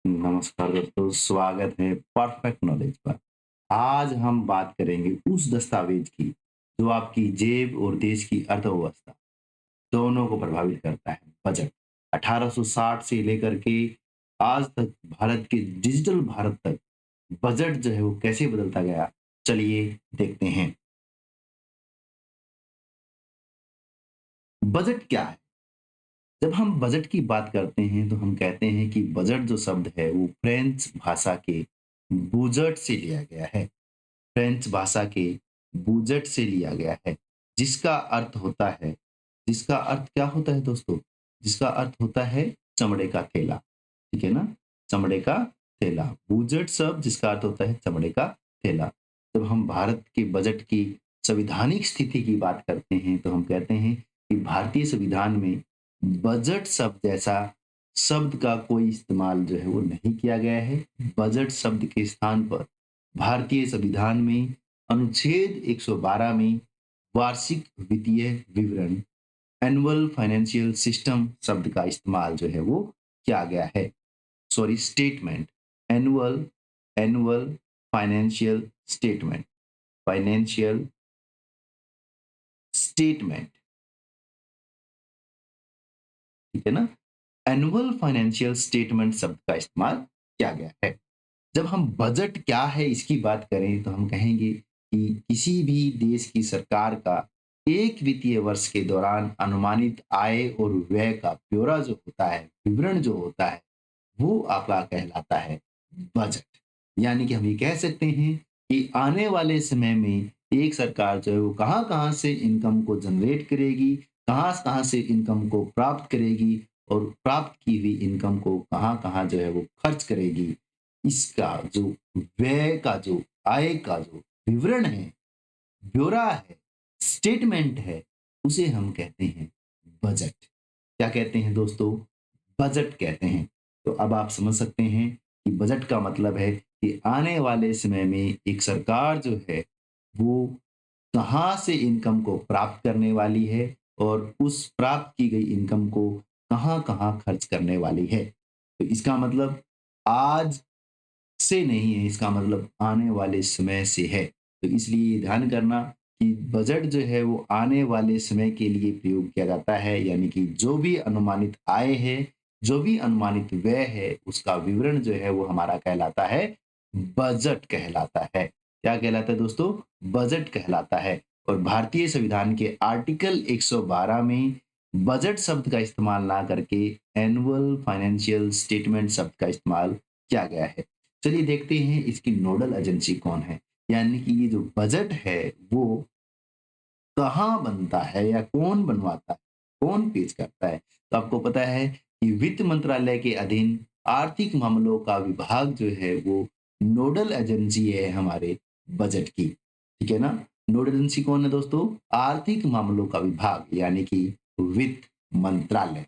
नमस्कार दोस्तों, स्वागत है परफेक्ट नॉलेज पर। आज हम बात करेंगे उस दस्तावेज की जो आपकी जेब और देश की अर्थव्यवस्था दोनों को प्रभावित करता है, बजट। 1860 से लेकर के आज तक भारत के डिजिटल भारत तक बजट जो है वो कैसे बदलता गया, चलिए देखते हैं। बजट क्या है? जब हम बजट की बात करते हैं तो हम कहते हैं कि बजट जो शब्द है वो फ्रेंच भाषा के बूजट से लिया गया है। फ्रेंच भाषा के बूजेट से लिया गया है, जिसका अर्थ होता है जिसका अर्थ क्या होता है दोस्तों? जिसका अर्थ होता है चमड़े का थैला, ठीक है ना? चमड़े का थैला, बूजेट शब्द जिसका अर्थ होता है चमड़े का थैला। जब हम भारत के बजट की संवैधानिक स्थिति की बात करते हैं, तो हम कहते हैं कि भारतीय संविधान में बजट शब्द जैसा शब्द का कोई इस्तेमाल जो है वो नहीं किया गया है। बजट शब्द के स्थान पर भारतीय संविधान में अनुच्छेद 112 में वार्षिक वित्तीय विवरण, एनुअल फाइनेंशियल सिस्टम शब्द का इस्तेमाल जो है वो किया गया है। Sorry, statement, annual annual financial statement, financial statement, ठीक है ना? एनुअल फाइनेंशियल स्टेटमेंट शब्द का इस्तेमाल किया गया है। जब हम बजट क्या है इसकी बात करें तो हम कहेंगे कि किसी भी देश की सरकार का एक वित्तीय वर्ष के दौरान अनुमानित आय और व्यय का ब्यौरा जो होता है, विवरण जो होता है, वो आपका कहलाता है बजट। यानी कि हम ये कह सकते हैं कि आने वाले समय में एक सरकार जो है वो कहाँ-कहाँ से इनकम को जनरेट करेगी, कहाँ-कहाँ से इनकम को प्राप्त करेगी और प्राप्त की हुई इनकम को कहाँ-कहाँ जो है वो खर्च करेगी। इसका जो व्यय का जो आय का जो विवरण है, ब्यौरा है, स्टेटमेंट है, उसे हम कहते हैं बजट। क्या कहते हैं दोस्तों? बजट कहते हैं। तो अब आप समझ सकते हैं कि बजट का मतलब है कि आने वाले समय में एक सरकार जो है, वो कहाँ से इनकम को प्राप्त करने वाली है और उस प्राप्त की गई इनकम को कहाँ-कहाँ खर्च करने वाली है। तो इसका मतलब आज से नहीं है, इसका मतलब आने वाले समय से है। तो इसलिए ध्यान करना कि बजट जो है वो आने वाले समय के लिए प्रयोग किया जाता है, यानी कि जो भी अनुमानित आय है, जो भी अनुमानित व्यय है, उसका विवरण जो है वो हमारा कहलाता है बजट कहलाता है। क्या कहलाता है दोस्तों? बजट कहलाता है। और भारतीय संविधान के आर्टिकल 112 में बजट शब्द का इस्तेमाल ना करके एनुअल फाइनेंशियल स्टेटमेंट शब्द का इस्तेमाल किया गया है। चलिए देखते हैं इसकी नोडल एजेंसी कौन है। यानी कि ये जो बजट है वो कहाँ बनता है या कौन बनवाता है, कौन पेश करता है? तो आपको पता है कि वित्त मंत्रालय के अधीन आर्थिक मामलों का विभाग जो है वो नोडल एजेंसी है हमारे बजट की, ठीक है ना? नोडल एजेंसी कौन है दोस्तों? आर्थिक मामलों का विभाग, यानी कि वित्त मंत्रालय।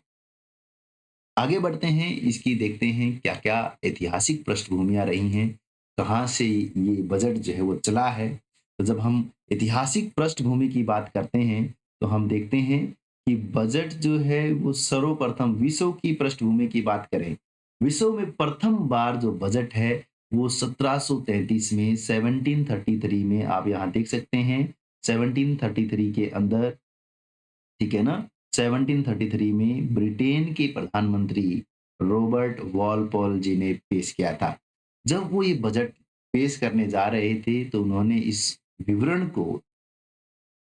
आगे बढ़ते हैं, इसकी देखते हैं क्या-क्या ऐतिहासिक पृष्ठभूमियाँ रही हैं, कहाँ से ये बजट जो है वो चला है। तो जब हम ऐतिहासिक पृष्ठभूमि की बात करते हैं, तो हम देखते हैं कि बजट जो है वो सर्वप्रथम विश्व की पृष्ठभूमि की बात करें, विश्व में प्रथम बार जो बजट है वो 1733 में 1733 में आप यहाँ देख सकते हैं, 1733 के अंदर, ठीक है ना? 1733 में ब्रिटेन के प्रधानमंत्री रॉबर्ट वॉलपोल जी ने पेश किया था। जब वो ये बजट पेश करने जा रहे थे, तो उन्होंने इस विवरण को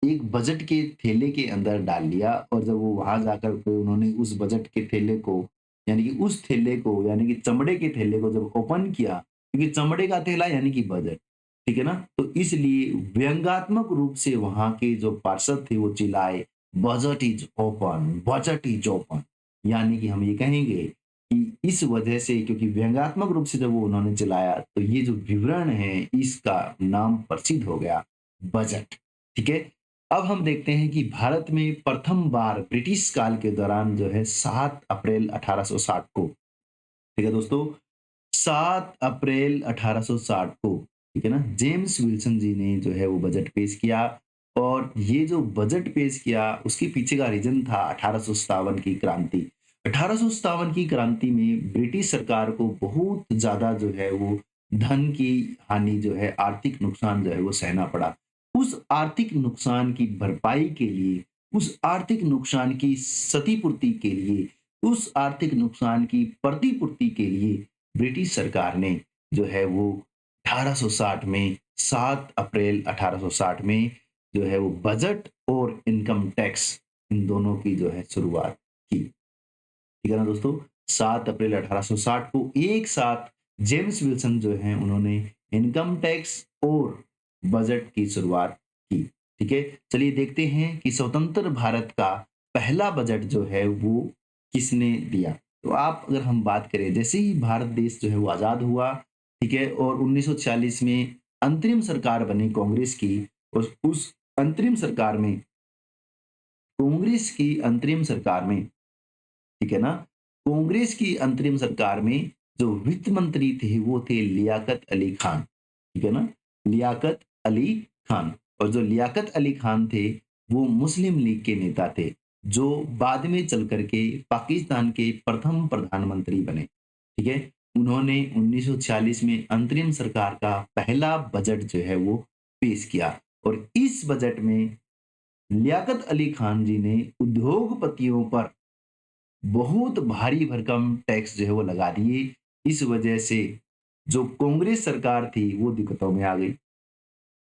एक बजट के थैले के अंदर डाल लिया और जब वो वहाँ जाकर के उन्होंने उस बजट के थैले को, यानी कि उस थैले को, यानी कि चमड़े के थैले को जब ओपन किया, क्योंकि चमड़े का थैला यानी कि बजट, ठीक है ना? तो इसलिए व्यंग्यात्मक रूप से वहाँ के जो पार्षद थे वो चिल्लाए, "budget is open, budget is open." यानी कि हम ये कहेंगे कि इस वजह से, क्योंकि व्यंग्यात्मक रूप से जब वो उन्होंने चिल्लाया, तो ये जो विवरण है इसका नाम प्रसिद्ध हो गया बजट, ठीक है? अब हम देखते हैं कि भारत में प्रथम बार ब्रिटिश काल के दौरान जो है 7 अप्रैल 1860 को, ठीक है दोस्तों, 7 अप्रैल 1860 को, ठीक है ना, जेम्स विल्सन जी ने जो है वो बजट पेश किया। और ये जो बजट पेश किया उसके पीछे का रीजन था 1857 की क्रांति। 1857 की क्रांति में ब्रिटिश सरकार को बहुत ज़्यादा जो है वो धन की हानि जो है, आर्थिक नुकसान जो है वो सहना पड़ा। उस आर्थिक नुकसान की भरपाई के लिए, उस आर्थिक नुकसान की क्षतिपूर्ति के लिए, उस आर्थिक नुकसान की प्रतिपूर्ति के लिए ब्रिटिश सरकार ने जो है वो 1860 में 7 अप्रैल 1860 में जो है वो बजट और इनकम टैक्स इन दोनों की जो है शुरुआत की। ठीक है ना दोस्तों? 7 अप्रैल 1860 को एक साथ जेम्स विल्सन जो हैं उन्होंने इनकम टैक्स और बजट की शुरुआत की। ठीक है? चलिए देखते हैं कि स्वतंत्र भारत का पहला बजट जो है वो किसने दिया? तो आप अगर हम बात करें जैसे ही भारत देश जो है वो आज़ाद हुआ, ठीक है? और 1940 में अंतरिम सरकार बनी कांग्रेस की। उस अंतरिम सरकार में कांग्रेस की अंतरिम सरकार में, ठीक है ना? कांग्रेस की अंतरिम सरकार में जो वित्त मंत्री थे वो थे लियाकत अली खान, ठीक है ना? लियाकत अली खान। और जो लियाकत अली खान थे वो मुस्लिम लीग के नेता थे, जो बाद में चल कर के पाकिस्तान के प्रथम प्रधानमंत्री बने, ठीक है? उन्होंने 1946 में अंतरिम सरकार का पहला बजट जो है वो पेश किया और इस बजट में लियाकत अली खान जी ने उद्योगपतियों पर बहुत भारी भरकम टैक्स जो है वो लगा दिए। इस वजह से जो कांग्रेस सरकार थी वो दिक्कतों में आ गई।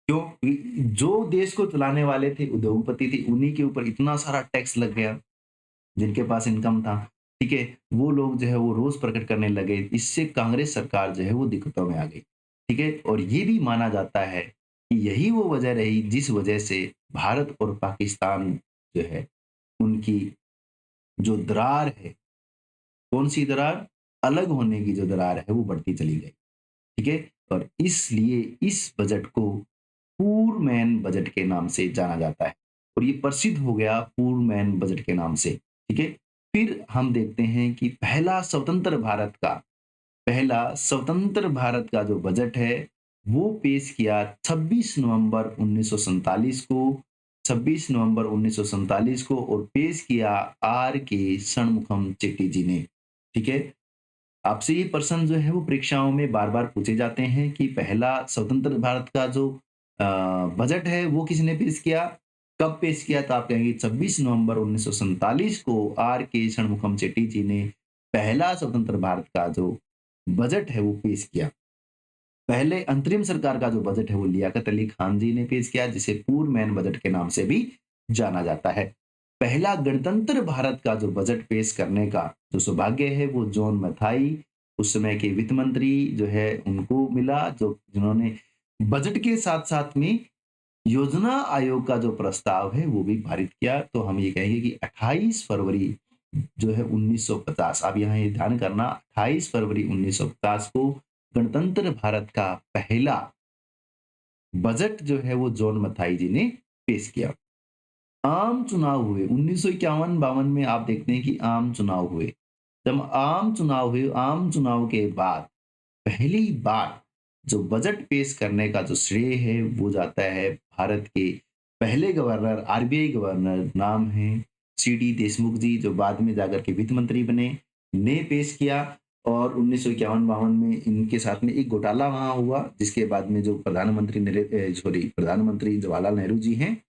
क्यों? जो देश को चलाने वाले थे उद्योगपति थे, उन्हीं के ऊपर इतना सारा टैक्स लग गया, जिनके पास इनकम था, ठीक है? वो लोग जो है वो रोष प्रकट करने लगे। इससे कांग्रेस सरकार जो है वो दिक्कतों में आ गई, ठीक है? और ये भी माना जाता है कि यही वो वजह रही जिस वजह से भारत और पाकिस्तान जो है उनकी जो दरार है, कौन-सी दरार? अलग होने की जो दरार है वो बढ़ती चली गई, ठीक है? और इसलिए इस बजट को पूर मैन बजट के नाम से जाना जाता है और ये प्रसिद्ध हो गया पूर मैन बजट के नाम से, ठीक है? फिर हम देखते हैं कि पहला स्वतंत्र भारत का जो बजट है, वो पेश किया 26 नवंबर 1947 को, 26 नवंबर 1947 को और पेश किया आर के षणमुखम चेट्टी जी ने, ठीक है? आपसे ये प्रश्न जो है वो परीक्षाओं में बार-बार पूछे जाते हैं कि पहला स्वतंत्र भारत का जो अ, बजट है वो किसने पेश किया? कब पेश किया? तो आप कहेंगे 26 नवंबर 1947 को आर के षणमुखम चेट्टी जी ने पहला स्वतंत्र भारत का जो बजट है वो पेश किया। पहले अंतरिम सरकार का जो बजट है वो लियाकत अली खान जी ने पेश किया, जिसे पूर मैन बजट के नाम से भी जाना जाता है। पहला गणतंत्र भारत का जो बजट पेश करने का जो सौभाग्य है वो जॉन मथाई, उस समय के वित्त मंत्री जो है उनको मिला, जो जिन्होंने बजट के साथ-साथ में योजना आयोग का जो प्रस्ताव है वो भी पारित किया। तो हम ये कहेंगे कि 28 फरवरी जो है 1950, अब यहाँ ये ध्यान करना, 28 फरवरी 1950 को गणतंत्र भारत का पहला बजट जो है वो जॉन मथाई जी ने पेश किया। आम चुनाव हुए 1951-52 में, आप देखते हैं कि आम चुनाव हुए। जब आम चुनाव हुए, आम चुनाव के बाद पहली बार जो बजट पेश करने का जो श्रेय है वो जाता है भारत के पहले गवर्नर, आरबीआई गवर्नर, नाम है सीडी देशमुख जी, जो बाद में जाकर के वित्त मंत्री बने, ने पेश किया। और 1951-52 में इनके साथ में एक घोटाला वहां हुआ, जिसके बाद में जो प्रधानमंत्री जवाहरलाल नेहरू जी हैं,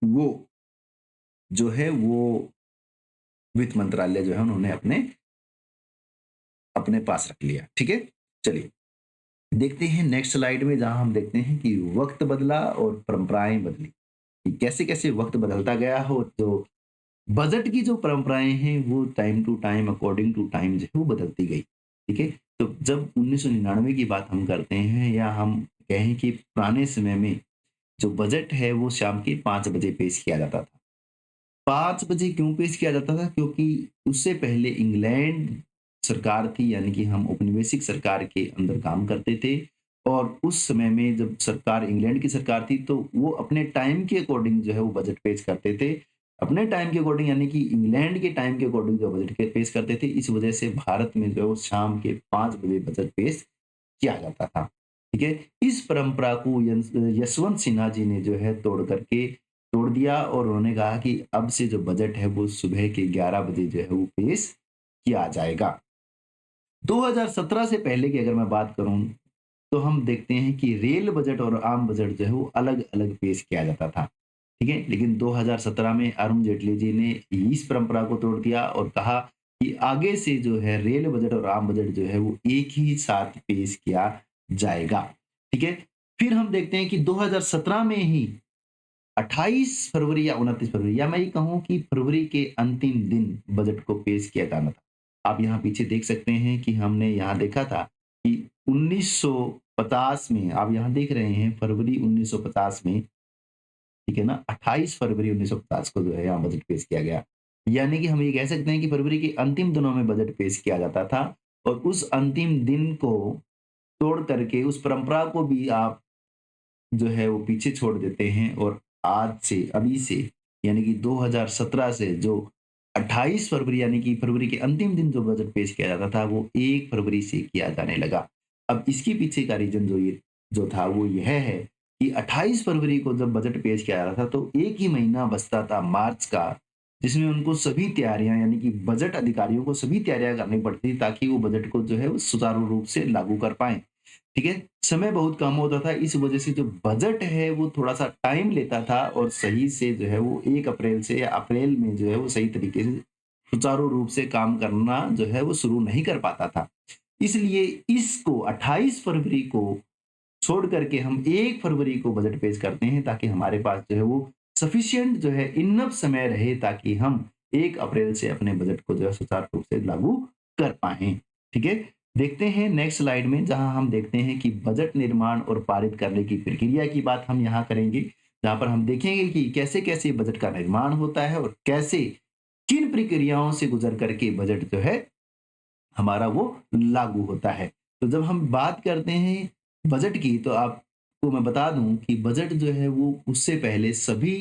वो जो है वो वित्त मंत्रालय जो है उन्होंने अपने अपने पास रख लिया। ठीक है, चलिए देखते हैं नेक्स्ट स्लाइड में, जहां हम देखते हैं कि वक्त बदला और परंपराएं बदली, कि कैसे कैसे वक्त बदलता गया हो। तो बजट की जो परंपराएं हैं वो time to time, according to time जो है वो बदलती गई। ठीक है, तो जब 1999 की बात हम करते हैं, या हम कहें कि पुराने समय में जो बजट है वो शाम के 5 बजे पेश किया जाता था। 5 बजे क्यों पेश किया जाता था? क्योंकि उससे पहले इंग्लैंड सरकार थी, यानी कि हम औपनिवेशिक सरकार के अंदर काम करते थे। और उस समय में जब सरकार इंग्लैंड की सरकार थी, तो वो अपने टाइम के अकॉर्डिंग जो है वो बजट पेश करते थे। अपने टाइम के अकॉर्डिंग, यानी कि इंग्लैंड के टाइम के अकॉर्डिंग जो बजट के पेश करते थे। इस वजह से भारत में जो है वो शाम के 5 बजे बजट पेश किया जाता था। ठीक है? इस परंपरा को यशवंत सिन्हा जी ने जो है तोड़ दिया और उन्होंने कहा कि अब से जो बजट है वो सुबह के 11 बजे जो है वो पेश किया जाएगा। 2017 से पहले की अगर मैं बात करूँ, तो हम देखते हैं कि रेल बजट और आम बजट जो है वो अलग-अलग पेश किया जाता था, ठीक है? लेकिन 2017 में अरुण जेटली जी ने इस परंपरा को तोड़ दिया और कहा कि आगे से जो है रेल बजट और आम बजट जो है वो एक ही साथ पेश किया जाएगा, ठीक है? फिर हम देखते हैं कि 2017 में ही 28 फरवरी या 29 फरवरी या मैं ये कहूँ कि फरवरी के अंतिम दिन बजट को पेश किया जाना था। आप यहाँ पीछे देख सकते हैं कि हमने यहाँ देखा था कि 1950 में आप यहाँ देख रहे हैं फरवरी 1950 में, ठीक है ना? 28 फरवरी 1950 को जो है यहाँ बजट पेश किया गया। यानी कि हम ये कह सकते हैं कि फरवरी के अंतिम दिनों में बजट पेश किया जाता था और उस अंतिम दिन को तोड़ करके उस परंपरा को भी आप जो है वो पीछे छोड़ देते हैं और आज से अभी से यानी कि 2017 से जो 28 फरवरी यानी कि फरवरी के अंतिम दिन जो बजट पेश किया जाता था वो 1 फरवरी से किया जाने लगा। अब इसके पीछे का रीज़न जो था वो यह है कि 28 फरवरी को जब बजट पेश किया जा रहा था तो 1 ही महीना बचता था मार्च का, जिसमें उनको सभी तैयारियाँ यानी कि बजट अधिकारियों को सभी तैयारियाँ करनी पड़ती थी ताकि वो बजट को जो है वो सुचारू रूप से लागू कर पाएँ। ठीक है? समय बहुत कम होता था, इस वजह से जो बजट है वो थोड़ा-सा टाइम लेता था और सही से जो है वो 1 अप्रैल से या अप्रैल में जो है वो सही तरीके से सुचारू रूप से काम करना जो है वो शुरू नहीं कर पाता था। इसलिए इसको 28 फरवरी को छोड़ करके हम 1 फरवरी को बजट पेश करते हैं ताकि हमारे पास जो है वो सफिशिएंट जो है इनफ समय रहे ताकि हम 1 अप्रैल से अपने बजट को जो है सुचारू रूप से लागू कर पाएँ। ठीक है? देखते हैं नेक्स्ट स्लाइड में जहाँ हम देखते हैं कि बजट निर्माण और पारित करने की प्रक्रिया की बात हम यहाँ करेंगे। जहाँ पर हम देखेंगे कि कैसे-कैसे बजट का निर्माण होता है और कैसे किन प्रक्रियाओं से गुज़र करके बजट जो है हमारा वो लागू होता है। तो जब हम बात करते हैं बजट की तो आपको मैं बता दूँ कि बजट जो है वो उससे पहले सभी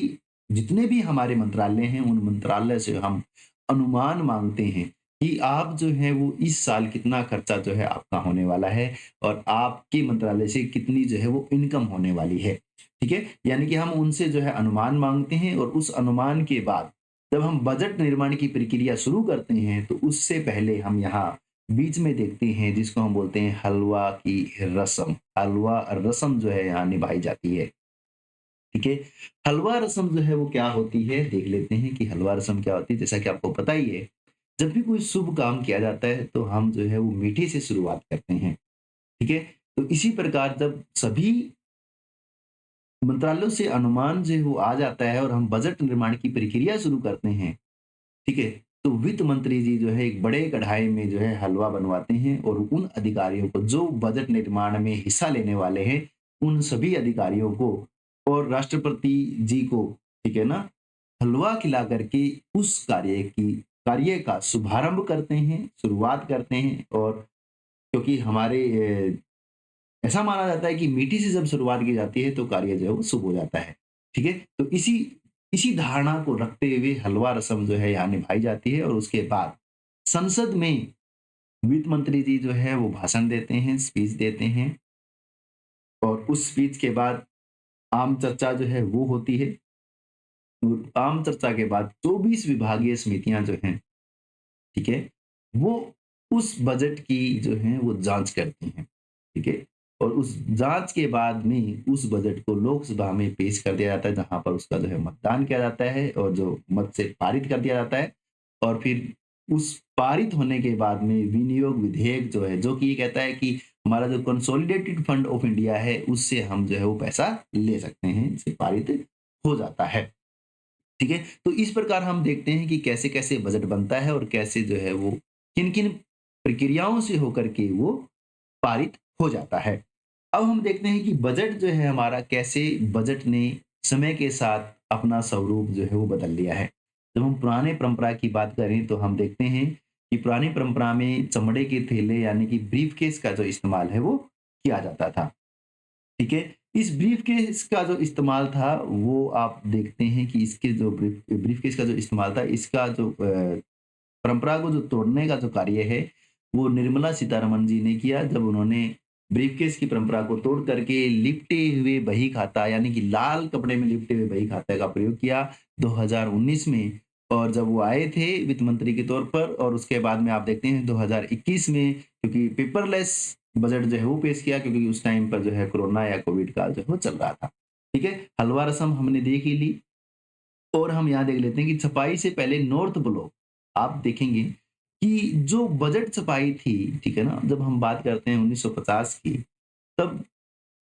जितने भी हमारे मंत्रालय हैं उन मंत्रालय से हम अनुमान माँगते हैं कि आप जो है वो इस साल कितना खर्चा जो है आपका होने वाला है और आपके मंत्रालय से कितनी जो है वो इनकम होने वाली है। ठीक है? यानी कि हम उनसे जो है अनुमान माँगते हैं और उस अनुमान के बाद जब हम बजट निर्माण की प्रक्रिया शुरू करते हैं तो उससे पहले हम यहाँ बीच में देखते हैं जिसको हम बोलते हैं हलवा की रस्म। हलवा रस्म जो है यहाँ निभाई जाती है, ठीक है? हलवा रस्म जो है वो क्या होती है देख लेते हैं कि हलवा रस्म क्या होती है। जैसा कि आपको पता ही है, जब भी कोई शुभ काम किया जाता है तो हम जो है वो मीठे से शुरुआत करते हैं, ठीक है? तो इसी प्रकार जब सभी मंत्रालयों से अनुमान जो है वो आ जाता है और हम बजट निर्माण की प्रक्रिया शुरू करते हैं, ठीक है? तो वित्त मंत्री जी जो है एक बड़े कढ़ाई में जो है हलवा बनवाते हैं और उन अधिकारियों को जो बजट निर्माण में हिस्सा लेने वाले हैं, उन सभी अधिकारियों को और राष्ट्रपति जी को, ठीक है ना? हलवा खिला करके उस कार्य का शुभारंभ करते हैं, शुरुआत करते हैं और क्योंकि हमारे ऐसा माना जाता है कि मीठी से जब शुरुआत की जाती है तो कार्य जो है वो शुभ हो जाता है। ठीक है? तो इसी इसी धारणा को रखते हुए हलवा रस्म जो है यहाँ निभाई जाती है और उसके बाद संसद में वित्त मंत्री जी जो है वो भाषण देते हैं, स्पीच देते हैं और उस स्पीच के बाद आम चर्चा जो है वो होती है। और आम चर्चा के बाद 24 विभागीय समितियाँ जो हैं, ठीक है? वो उस बजट की जो है वो जाँच करती हैं, ठीक है? और उस जाँच के बाद में उस बजट को लोकसभा में पेश कर दिया जाता है जहाँ पर उसका जो है मतदान किया जाता है और जो मत से पारित कर दिया जाता है और फिर उस पारित होने के बाद में विनियोग विधेयक जो है, जो कि ये कहता है कि हमारा जो कंसोलिडेटेड फंड ऑफ इंडिया है, उससे हम जो है वो पैसा ले सकते हैं, इससे पारित हो जाता है। ठीक है? तो इस प्रकार हम देखते हैं कि कैसे-कैसे बजट बनता है और कैसे जो है वो किन-किन प्रक्रियाओं से होकर के वो पारित हो जाता है। अब हम देखते हैं कि बजट जो है हमारा कैसे बजट ने समय के साथ अपना स्वरूप जो है वो बदल लिया है। जब हम पुराने परंपरा की बात करें तो हम देखते हैं कि पुरानी परंपरा में चमड़े के थैले यानी कि ब्रीफ़केस का जो इस्तेमाल है वो किया जाता था। ठीक है? इस ब्रीफ़केस का जो इस्तेमाल था वो आप देखते हैं कि इसके जो ब्रीफ़केस का जो इस्तेमाल था इसका जो परंपरा को जो तोड़ने का जो कार्य है, वो निर्मला सीतारमण जी ने किया जब उन्होंने ब्रीफकेस की परंपरा को तोड़ करके लिपटे हुए बही खाता यानी कि लाल कपड़े में लिपटे हुए बही खाता का प्रयोग किया 2019 में। और जब वो आए थे वित्त मंत्री के तौर पर, और उसके बाद में आप देखते हैं 2021 में, क्योंकि पेपरलेस बजट जो है वो पेश किया, क्योंकि उस टाइम पर जो है कोरोना या कोविड काल जो है वो चल रहा था। ठीक है, हलवा रसम हमने देख ही ली। और हम यहाँ देख लेते हैं कि छपाई से पहले नॉर्थ ब्लॉक, आप देखेंगे कि जो बजट छपाई थी, ठीक है ना, जब हम बात करते हैं 1950 की, तब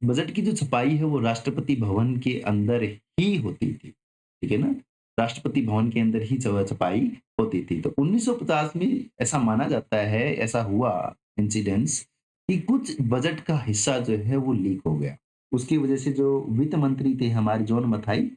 बजट की जो छपाई है वो राष्ट्रपति भवन के अंदर ही होती थी, ठीक है ना? राष्ट्रपति भवन के अंदर ही छपाई होती थी। तो 1950 में ऐसा माना जाता है, ऐसा हुआ इंसिडेंस कि कुछ बजट का हिस्सा जो है वो लीक हो गया। उसकी वजह से जो वित्त मंत्री थे हमारे जॉन मथाई,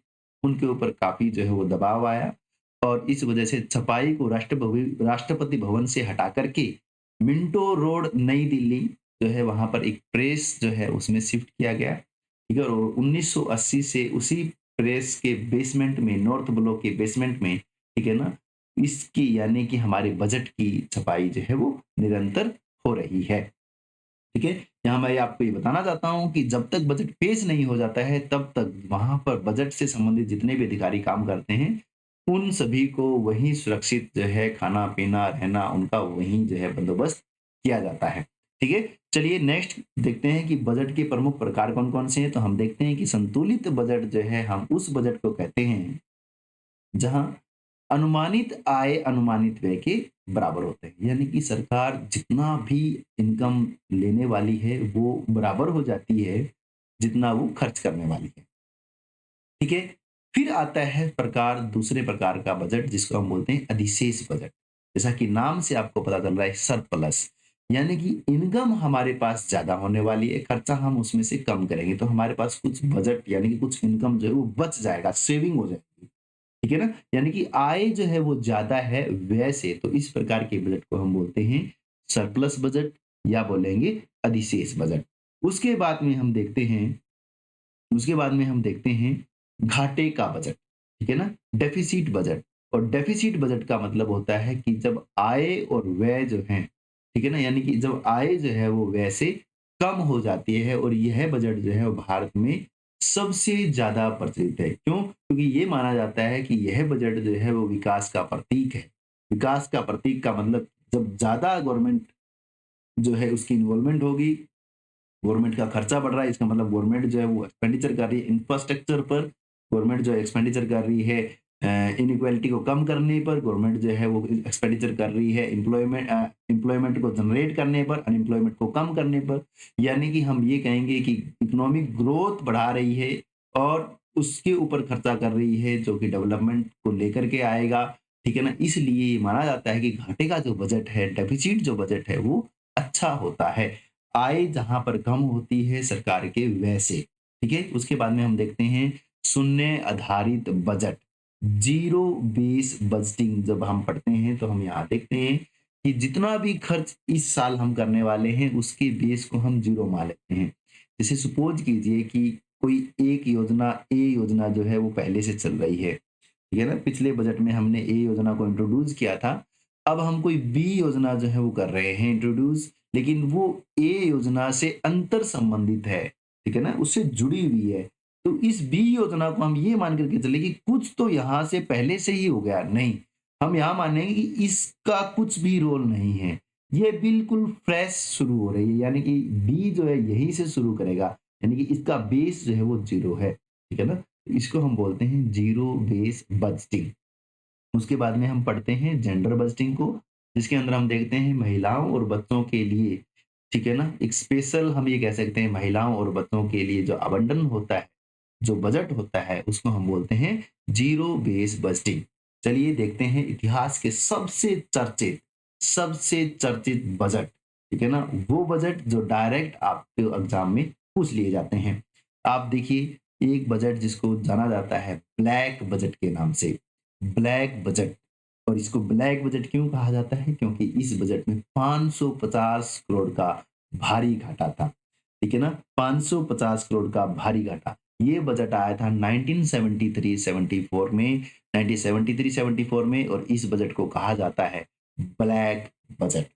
उनके ऊपर काफ़ी जो है वो दबाव आया, और इस वजह से छपाई को राष्ट्रपति भवन से हटा कर के मिंटो रोड, नई दिल्ली जो है वहाँ पर एक प्रेस जो है उसमें शिफ्ट किया गया। ठीक है? और 1980 से उसी प्रेस के बेसमेंट में, नॉर्थ ब्लॉक के बेसमेंट में, ठीक है ना? इसकी यानी कि हमारे बजट की छपाई जो है वो निरंतर हो रही है। ठीक है? यहाँ मैं आपको ये बताना चाहता हूँ कि जब तक बजट पेश नहीं हो जाता है, तब तक वहाँ पर बजट से संबंधित जितने भी अधिकारी काम करते हैं, उन सभी को वहीं सुरक्षित जो है खाना-पीना, रहना उनका वहीं जो है बंदोबस्त किया जाता है। ठीक है? चलिए नेक्स्ट देखते हैं कि बजट के प्रमुख प्रकार कौन-कौन से हैं। तो हम देखते हैं कि संतुलित बजट जो है, हम उस बजट को कहते हैं जहाँ अनुमानित आय अनुमानित व्यय के बराबर होते हैं। यानी कि सरकार जितना भी इनकम लेने वाली है वो बराबर हो जाती है जितना वो खर्च करने वाली है। ठीक है? फिर आता है प्रकार, दूसरे प्रकार का बजट जिसको हम बोलते हैं अधिशेष बजट। जैसा कि नाम से आपको पता चल रहा है, सरप्लस, यानी कि इनकम हमारे पास ज़्यादा होने वाली है, खर्चा हम उसमें से कम करेंगे तो हमारे पास कुछ बजट यानी कि कुछ इनकम जो है वो बच जाएगा, सेविंग हो जाएगी। ठीक है ना? यानी कि आय जो है वो ज़्यादा है व्यय से, तो इस प्रकार के बजट को हम बोलते हैं सरप्लस बजट या बोलेंगे अधिशेष बजट। उसके बाद में हम देखते हैं उसके बाद में हम देखते हैं घाटे का बजट, ठीक है ना? Deficit budget. और डेफ़िसिट बजट का मतलब होता है कि जब आय और व्यय जो हैं, ठीक है ना? यानी कि जब आय जो है वो व्यय से कम हो जाती है, और यह बजट जो है वो भारत में सबसे ज़्यादा प्रचलित है। क्यों? क्योंकि ये माना जाता है कि यह बजट जो है वो विकास का प्रतीक है। विकास का प्रतीक का मतलब जब ज़्यादा गवर्नमेंट जो है उसकी इन्वॉल्वमेंट होगी, गवर्नमेंट का खर्चा बढ़ रहा है, इसका मतलब गवर्नमेंट जो है वो एक्सपेंडिचर कर रही है इंफ्रास्ट्रक्चर पर, गवर्नमेंट जो है एक्सपेंडिचर कर रही है इनइक्वालिटी को कम करने पर, गवर्नमेंट जो है वो एक्सपेंडिचर कर रही है एम्प्लॉयमेंट को जनरेट करने पर, अनएम्प्लॉयमेंट को कम करने पर। यानी कि हम ये कहेंगे कि इकोनॉमिक ग्रोथ बढ़ा रही है और उसके ऊपर खर्चा कर रही है जो कि डेवलपमेंट को लेकर के आएगा। ठीक है ना? इसलिए ये माना जाता है कि घाटे का जो बजट है, डेफिसिट जो बजट है वो अच्छा होता है। आय जहाँ पर कम होती है सरकार के व्यय से, ठीक है? उसके बाद में हम देखते हैं शून्य आधारित बजट, ज़ीरो बेस बजटिंग जब हम पढ़ते हैं तो हम यहाँ देखते हैं कि जितना भी खर्च इस साल हम करने वाले हैं उसके बेस को हम ज़ीरो मान लेते हैं। जैसे सपोज़ कीजिए कि कोई एक योजना, ए योजना जो है वो पहले से चल रही है, ठीक है ना? पिछले बजट में हमने ए योजना को इंट्रोड्यूस किया था। अब हम कोई बी योजना जो है वो कर रहे हैं इंट्रोड्यूस, लेकिन वो ए योजना से अंतर संबंधित है, ठीक है ना? उससे जुड़ी हुई है। तो इस बी योजना को हम ये मान कर के चले कि कुछ तो यहाँ से पहले से ही हो गया, नहीं। हम यहाँ मानेंगे कि इसका कुछ भी रोल नहीं है। ये बिल्कुल फ्रेश शुरू हो रही है, यानी कि बी जो है यहीं से शुरू करेगा, यानी कि इसका बेस जो है वो 0 है, ठीक है ना? इसको हम बोलते हैं ज़ीरो बेस बजटिंग। उसके बाद में हम पढ़ते हैं जेंडर बजटिंग को, जिसके अंदर हम देखते हैं महिलाओं और बच्चों के लिए, ठीक है ना? एक स्पेशल हम ये कह सकते हैं महिलाओं और बच्चों के लिए जो आवंटन होता है, जो बजट होता है, उसको हम बोलते हैं ज़ीरो बेस बजटिंग। चलिए देखते हैं इतिहास के सबसे चर्चित बजट, ठीक है ना? वो बजट जो डायरेक्ट आपके एग्ज़ाम में पूछ लिए जाते हैं। आप देखिए एक बजट जिसको जाना जाता है ब्लैक बजट के नाम से। ब्लैक बजट, और इसको ब्लैक बजट क्यों कहा जाता है? क्योंकि इस बजट में 550 करोड़ का भारी घाटा था। ठीक है ना? 550 करोड़ का भारी घाटा। ये बजट आया था 1973-74 में, 1973-74 में, और इस बजट को कहा जाता है ब्लैक बजट।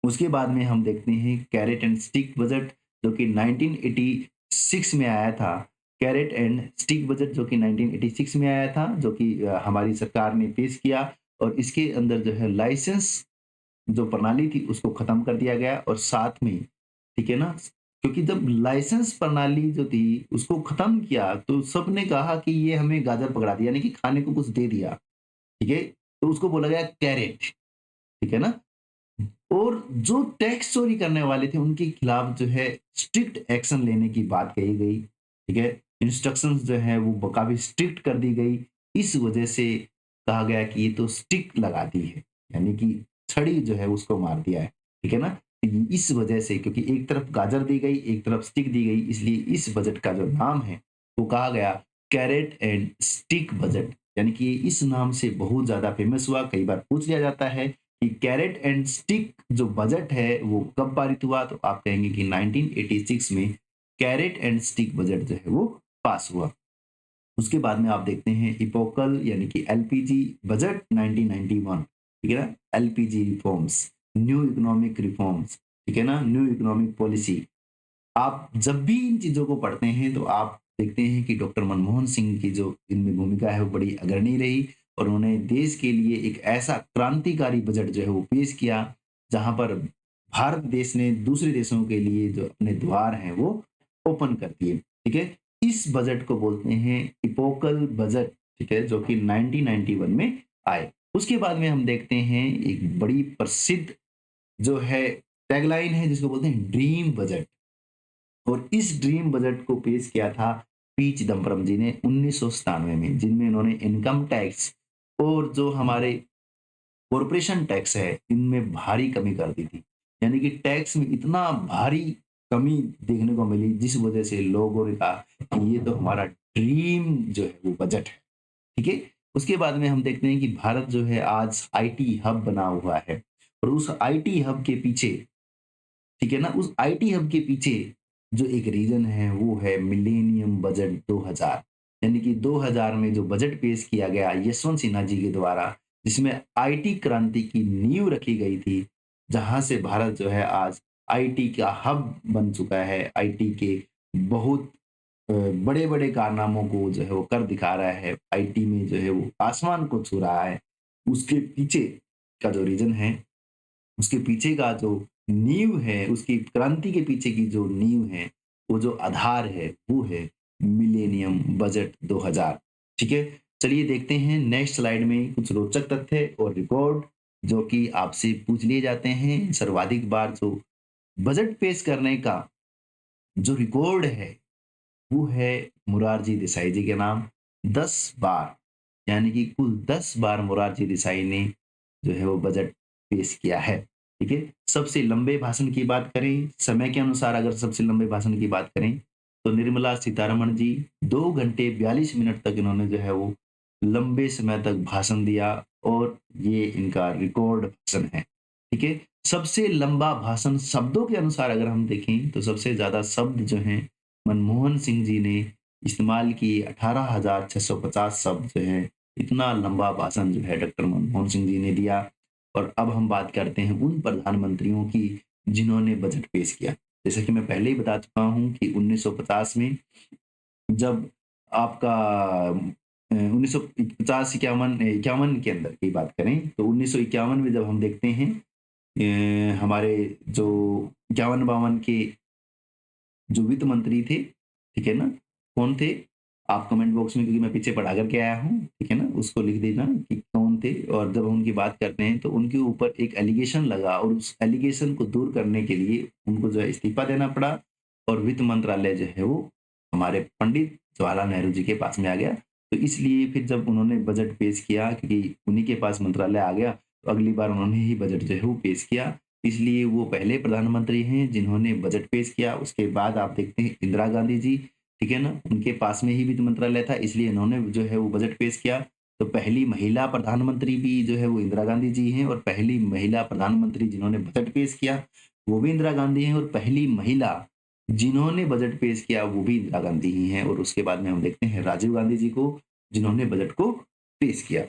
उसके बाद में हम देखते हैं कैरेट एंड स्टिक बजट, जो कि 1986 में आया था, कैरेट एंड स्टिक बजट जो कि 1986 में आया था, जो कि हमारी सरकार ने पेश किया और इसके अंदर जो है लाइसेंस जो प्रणाली थी उसको खत्म कर दिया गया और साथ में, ठीक है ना, क्योंकि जब लाइसेंस प्रणाली जो थी उसको खत्म किया तो सबने कहा कि ये हमें गाजर पकड़ा दिया, यानी कि खाने को कुछ दे दिया, ठीक है, तो उसको बोला गया कैरेट, ठीक है ना। और जो टैक्स चोरी करने वाले थे उनके खिलाफ जो है स्ट्रिक्ट एक्शन लेने की बात कही गई, ठीक है, इंस्ट्रक्शंस जो है वो काफी स्ट्रिक्ट कर दी गई। इस वजह से कहा गया कि ये तो स्टिक लगा दी है, यानी कि छड़ी जो है उसको मार दिया है, ठीक है ना। इस वजह से, क्योंकि एक तरफ गाजर दी गई एक तरफ स्टिक दी गई, इसलिए इस बजट का जो नाम है वो कहा गया कैरेट एंड स्टिक बजट, यानी कि इस नाम से बहुत ज्यादा फेमस हुआ। कई बार पूछ लिया जाता है कि कैरेट एंड स्टिक जो बजट है वो कब पारित हुआ, तो आप कहेंगे कि 1986 में कैरेट एंड स्टिक बजट जो है वो पास हुआ। उसके बाद में आप देखते हैं इपोकल यानी कि एलपीजी बजट 1991, ठीक है ना, LPG reforms, new economic reforms, ठीक है ना, न्यू इकोनॉमिक पॉलिसी। आप जब भी इन चीजों को पढ़ते हैं तो आप देखते हैं कि डॉक्टर मनमोहन सिंह की जो इनमें भूमिका है वो बड़ी अग्रणी रही और उन्होंने देश के लिए एक ऐसा क्रांतिकारी बजट जो है वो पेश किया जहां पर भारत देश ने दूसरे देशों के लिए जो अपने द्वार हैं वो ओपन कर दिए, ठीक है। इस बजट को बोलते हैं इपोकल बजट, ठीक है, जो कि 1991 में आए। उसके बाद में हम देखते हैं एक बड़ी प्रसिद्ध जो है टैगलाइन है जिसको बोलते हैं ड्रीम बजट। और इस ड्रीम बजट को पेश किया था पी चिदम्बरम जी ने 1997 में, जिनमें इन्होंने इनकम टैक्स और जो हमारे कॉरपोरेशन टैक्स है इनमें भारी कमी कर दी थी, यानी कि टैक्स में इतना भारी कमी देखने को मिली जिस वजह से लोगों ने कहा कि ये तो हमारा ड्रीम जो है वो बजट है, ठीक है। उसके बाद में हम देखते हैं कि भारत जो है आज आईटी हब बना हुआ है और उस आईटी हब के पीछे, ठीक है ना, उस आईटी हब के पीछे जो एक रीजन है वो है मिलेनियम बजट 2000, यानी कि 2000 में जो बजट पेश किया गया यशवंत सिन्हा जी के द्वारा, जिसमें आईटी क्रांति की नींव रखी गई थी, जहां से भारत जो है आज आईटी का हब बन चुका है, आईटी के बहुत बड़े बड़े कारनामों को जो है वो कर दिखा रहा है, आईटी में जो है वो आसमान को छू रहा है। उसके पीछे का जो रीजन है, उसके पीछे का जो नींव है, उसकी क्रांति के पीछे की जो नींव है, वो जो आधार है, वो है मिलेनियम बजट 2000, ठीक है। चलिए देखते हैं नेक्स्ट स्लाइड में कुछ रोचक तथ्य और रिकॉर्ड जो कि आपसे पूछ लिए जाते हैं। सर्वाधिक बार जो बजट पेश करने का जो रिकॉर्ड है वो है मुरारजी देसाई जी के नाम, 10 बार, यानी कि कुल 10 बार मुरारजी देसाई ने जो है वो बजट पेश किया है, ठीक है। सबसे लंबे भाषण की बात करें, समय के अनुसार अगर सबसे लंबे भाषण की बात करें तो निर्मला सीतारमण जी 2 घंटे 42 मिनट तक इन्होंने जो है वो लंबे समय तक भाषण दिया और ये इनका रिकॉर्ड भाषण है, ठीक है। सबसे लंबा भाषण शब्दों के अनुसार अगर हम देखें तो सबसे ज्यादा शब्द जो हैं मनमोहन सिंह जी ने इस्तेमाल किए, 18,650 शब्द जो है, इतना लंबा भाषण जो है डॉक्टर मनमोहन सिंह जी ने दिया। और अब हम बात करते हैं उन प्रधानमंत्रियों की जिन्होंने बजट पेश किया। जैसा कि मैं पहले ही बता चुका हूं कि 1950 में जब आपका 1950 इक्यावन इक्यावन के अंदर की बात करें तो 1951 में जब हम देखते हैं हमारे जो इक्यावन बावन के जो वित्त मंत्री थे, ठीक है ना, कौन थे, आप कमेंट बॉक्स में, क्योंकि मैं पीछे पढ़ा करके आया हूँ, ठीक है ना, उसको लिख देना कि कौन थे। और जब हम उनकी बात करते हैं तो उनके ऊपर एक एलिगेशन लगा और उस एलिगेशन को दूर करने के लिए उनको जो है इस्तीफा देना पड़ा और वित्त मंत्रालय जो है वो हमारे पंडित जवाहरलाल नेहरू जी के पास में आ गया। तो इसलिए फिर जब उन्होंने बजट पेश किया, क्योंकि उन्हीं के पास मंत्रालय आ गया, तो अगली बार उन्होंने ही बजट जो है वो पेश किया, इसलिए वो पहले प्रधानमंत्री हैं जिन्होंने बजट पेश किया। उसके बाद आप देखते हैं इंदिरा गांधी जी, ठीक है ना, उनके पास में ही वित्त मंत्रालय था, इसलिए इन्होंने जो है वो बजट पेश किया। तो पहली महिला प्रधानमंत्री भी जो है वो इंदिरा गांधी जी हैं और पहली महिला प्रधानमंत्री जिन्होंने बजट पेश किया वो भी इंदिरा गांधी हैं और पहली महिला जिन्होंने बजट पेश किया वो भी इंदिरा गांधी ही हैं। और उसके बाद में हम देखते हैं राजीव गांधी जी को जिन्होंने बजट को पेश किया,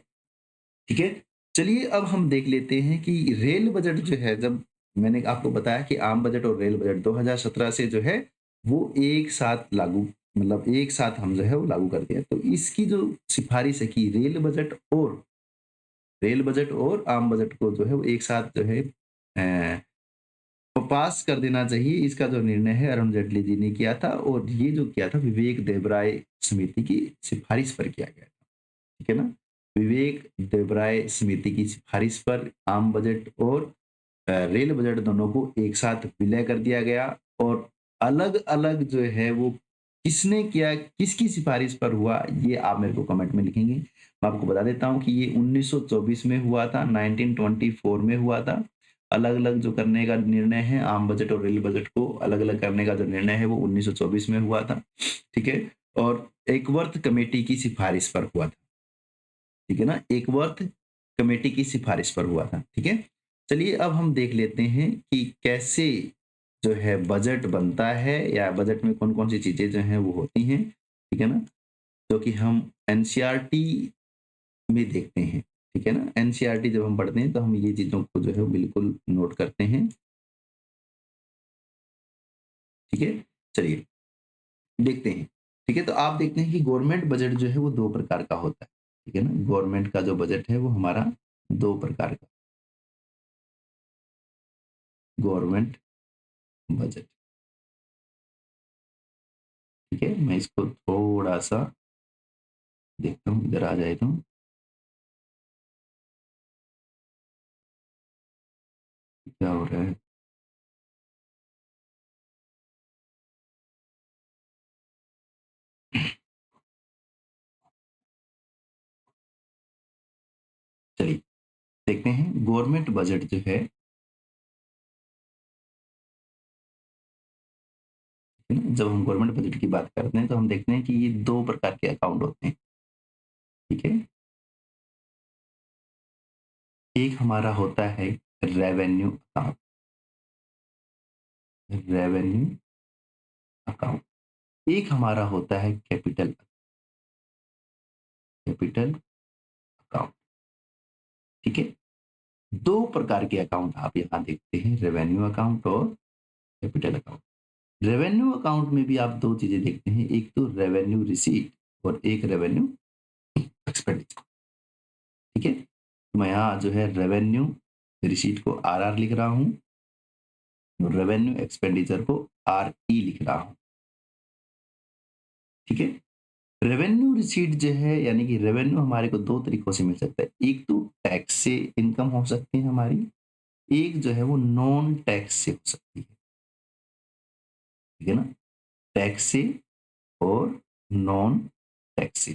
ठीक है। चलिए अब हम देख लेते हैं कि रेल बजट जो है, जब मैंने आपको बताया कि आम बजट और रेल बजट 2017 से जो है वो एक साथ लागू, मतलब एक साथ हम जो है वो लागू कर दिया। तो इसकी जो सिफारिश है कि रेल बजट और आम बजट को जो है वो एक साथ जो है वो पास कर देना चाहिए, इसका जो निर्णय है अरुण जेटली जी ने किया था, और ये जो किया था विवेक देबराय समिति की सिफारिश पर किया गया था। ठीक है ना? विवेक देबराय समिति की सिफारिश पर आम बजट और रेल बजट दोनों को एक साथ विलय कर दिया गया, और अलग-अलग जो है वो किसने किया, किसकी सिफारिश पर हुआ, ये आप मेरे को कमेंट में लिखेंगे। मैं आपको बता देता हूँ कि ये 1924 में हुआ था, 1924 में हुआ था। अलग-अलग जो करने का निर्णय है, आम बजट और रेल बजट को अलग-अलग करने का जो निर्णय है वो 1924 में हुआ था। ठीक है? और एकवर्थ कमेटी की सिफारिश पर हुआ था। ठीक है ना? एकवर्थ कमेटी की सिफारिश पर हुआ था। ठीक है? चलिए अब हम देख लेते हैं कि कैसे जो है बजट बनता है, या बजट में कौन-कौन सी चीज़ें जो हैं वो होती हैं। ठीक है ना? जो कि हम एनसीईआरटी में देखते हैं। ठीक है ना? एनसीईआरटी जब हम पढ़ते हैं तो हम ये चीज़ों को जो है वो बिल्कुल नोट करते हैं। ठीक है? चलिए देखते हैं। ठीक है? तो आप देखते हैं कि गवर्नमेंट बजट जो है वो 2 प्रकार का होता है। ठीक है ना? गवर्नमेंट का जो बजट है वो हमारा 2 प्रकार का, गवर्नमेंट बजट। ठीक है? मैं इसको थोड़ा-सा देखता हूँ, इधर आ जाए तो। क्या हो रहा है? चलिए देखते हैं गवर्नमेंट बजट जो है ना, जब हम गवर्नमेंट बजट की बात करते हैं तो हम देखते हैं कि ये 2 प्रकार के अकाउंट होते हैं। ठीक है? एक हमारा होता है रेवेन्यू अकाउंट, रेवेन्यू अकाउंट। एक हमारा होता है कैपिटल अकाउंट। ठीक है? 2 प्रकार के अकाउंट आप यहाँ देखते हैं, रेवेन्यू अकाउंट और कैपिटल अकाउंट। रेवेन्यू अकाउंट में भी आप 2 चीज़ें देखते हैं, एक तो रेवेन्यू रिसीट और एक रेवेन्यू एक्सपेंडिचर। ठीक है? तो मैं यहाँ जो है रेवेन्यू रिसीट को आरआर लिख रहा हूँ, और रेवेन्यू एक्सपेंडिचर को आरई लिख रहा हूँ। ठीक है? रेवेन्यू रिसीट जो है, यानी कि रेवेन्यू हमारे को 2 तरीकों से मिल सकता है। एक तो टैक्स से इनकम हो सकती है हमारी, एक जो है वो नॉन टैक्स से हो सकती है। ठीक है ना? टैक्स से और नॉन टैक्स से।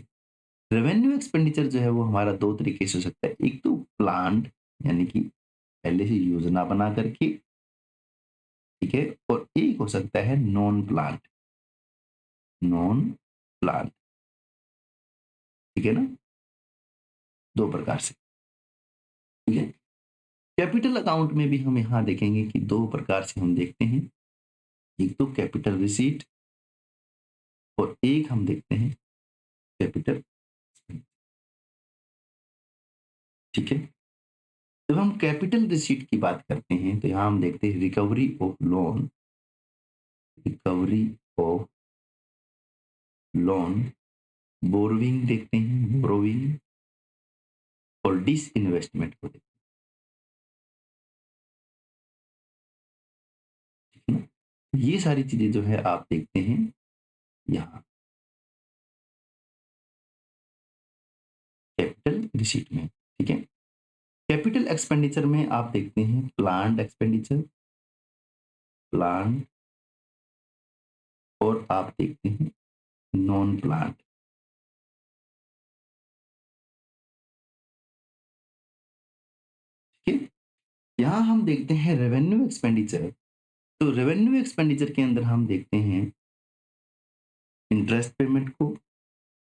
रेवेन्यू एक्सपेंडिचर जो है वो हमारा 2 तरीके से हो सकता है। एक तो प्लान्ड, यानी कि पहले से योजना बना करके, ठीक है? और एक हो सकता है नॉन प्लान्ड, नॉन प्लान्ड। ठीक है ना? 2 प्रकार से। ठीक है? कैपिटल अकाउंट में भी हम यहाँ देखेंगे कि 2 प्रकार से हम देखते हैं। एक तो कैपिटल रिसीट, और एक हम देखते हैं कैपिटल। ठीक है? जब हम कैपिटल रिसीट की बात करते हैं तो यहाँ हम देखते हैं recovery of loan, recovery of loan, borrowing देखते हैं, बोरोइंग, और डिसइन्वेस्टमेंट को देखते हैं। ये सारी चीजें जो है आप देखते हैं यहाँ कैपिटल रिसीट में। ठीक है? कैपिटल एक्सपेंडिचर में आप देखते हैं प्लान्ड एक्सपेंडिचर, प्लान्ड, और आप देखते हैं नॉन प्लान्ड। ठीक है? यहाँ हम देखते हैं रेवेन्यू एक्सपेंडिचर। तो रेवेन्यू एक्सपेंडिचर के अंदर हम देखते हैं इंटरेस्ट पेमेंट को,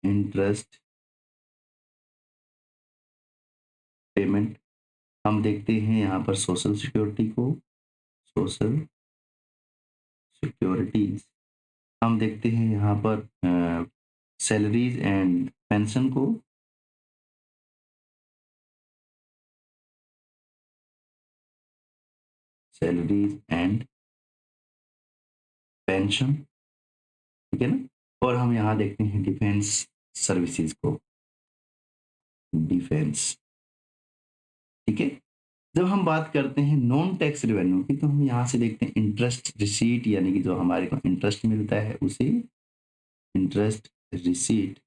इंटरेस्ट पेमेंट। हम देखते हैं यहाँ पर सोशल सिक्योरिटी को, सोशल सिक्योरिटीज। हम देखते हैं यहाँ पर सैलरीज एंड पेंशन को, सैलरीज एंड पेंशन, ठीक है ना? और हम यहाँ देखते हैं डिफेंस सर्विसेज को, डिफेंस, ठीक है? जब हम बात करते हैं नॉन टैक्स रेवेन्यू की, तो हम यहाँ से देखते हैं इंटरेस्ट रिसीट, यानी कि जो हमारे को इंटरेस्ट मिलता है उसे इंटरेस्ट रिसीट,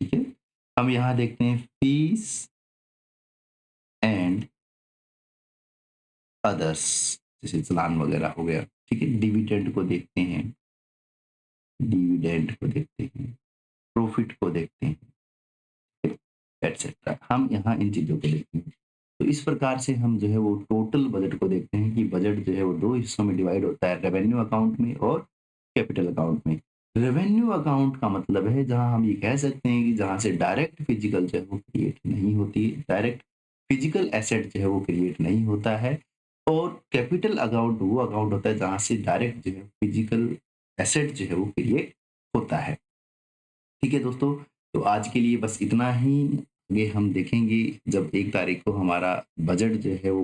ठीक है? हम यहाँ देखते हैं फीस एंड अदर्स, जैसे चालान वगैरह हो गया, ठीक है? डिविडेंड को देखते हैं, डिविडेंड को देखते हैं, प्रॉफिट को देखते हैं, एटसेट्रा। हम यहाँ इन चीज़ों को देखते हैं। तो इस प्रकार से हम जो है वो टोटल बजट को देखते हैं कि बजट जो है वो 2 हिस्सों में डिवाइड होता है, रेवेन्यू अकाउंट में और कैपिटल अकाउंट में। रेवेन्यू अकाउंट का मतलब है जहाँ हम ये कह सकते हैं कि जहाँ से डायरेक्ट फिजिकल जो है वो क्रिएट नहीं होती है, डायरेक्ट फिजिकल एसेट जो है वो क्रिएट नहीं होता है। और कैपिटल अकाउंट वो अकाउंट होता है जहाँ से डायरेक्ट जो है फिजिकल एसेट जो है वो क्रिएट होता है। ठीक है दोस्तों, तो आज के लिए बस इतना ही। आगे हम देखेंगे जब 1 तारीख को हमारा बजट जो है वो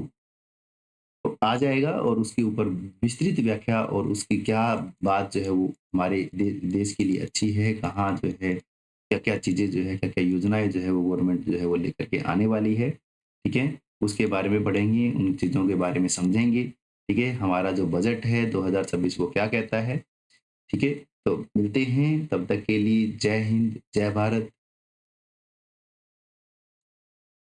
तो आ जाएगा और उसके ऊपर विस्तृत व्याख्या और उसकी क्या बात जो है वो हमारे देश के लिए अच्छी है, कहाँ जो है क्या-क्या चीज़ें जो है, क्या-क्या योजनाएँ जो है वो गवर्नमेंट जो है वो लेकर के आने वाली है, ठीक है? उसके बारे में पढ़ेंगे, उन चीज़ों के बारे में समझेंगे, ठीक है? हमारा जो बजट है 2026 वो क्या कहता है, ठीक है? तो मिलते हैं, तब तक के लिए जय हिंद, जय भारत।